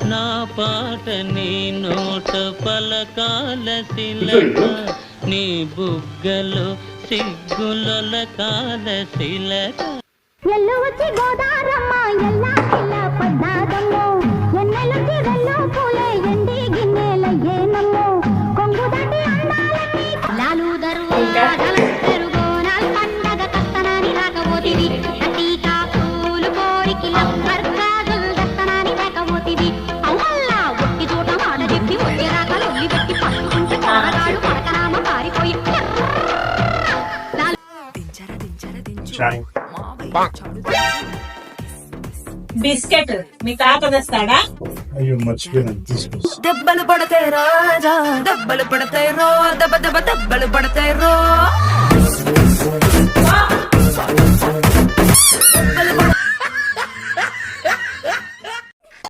నా పాట నీ నోట పలకాల శిలక నీ బుగ్గలో సిగ్గులొలకాల శిలక ఎల్లు వచ్చి గోదారమ్మ ఎల్లా కిల్ల పడ్డాదమ్మో ఎన్నెలుచి వెల్లు పూలే ఎండి గిన్నెల ఏనమ్మో కొంగు దాటి అందాలకి లాలు దరువు పెరుగోనాల్ పండగ కత్తనాని రాకపోతివి అటీకా పూలు కోరికి లబ్బర్ గాజులు దత్తనాని రాకపోతివి అల్లల్లా ఒట్టి చోట మాట చెప్పి వచ్చే రాకలు ఒల్లి పెట్టి పట్టుకుంటే కొనగాడు పడకనామ పారిపోయి బిస్కెట్ మీ తాత తెస్తాడా? అయ్యో మర్చిపోయాను తీసుకొస్తా. దెబ్బలు పడతాయి రాజా దెబ్బలు పడతాయి రో దెబ్బ దెబ్బ దెబ్బలు పడతాయి రో దెబ్బలు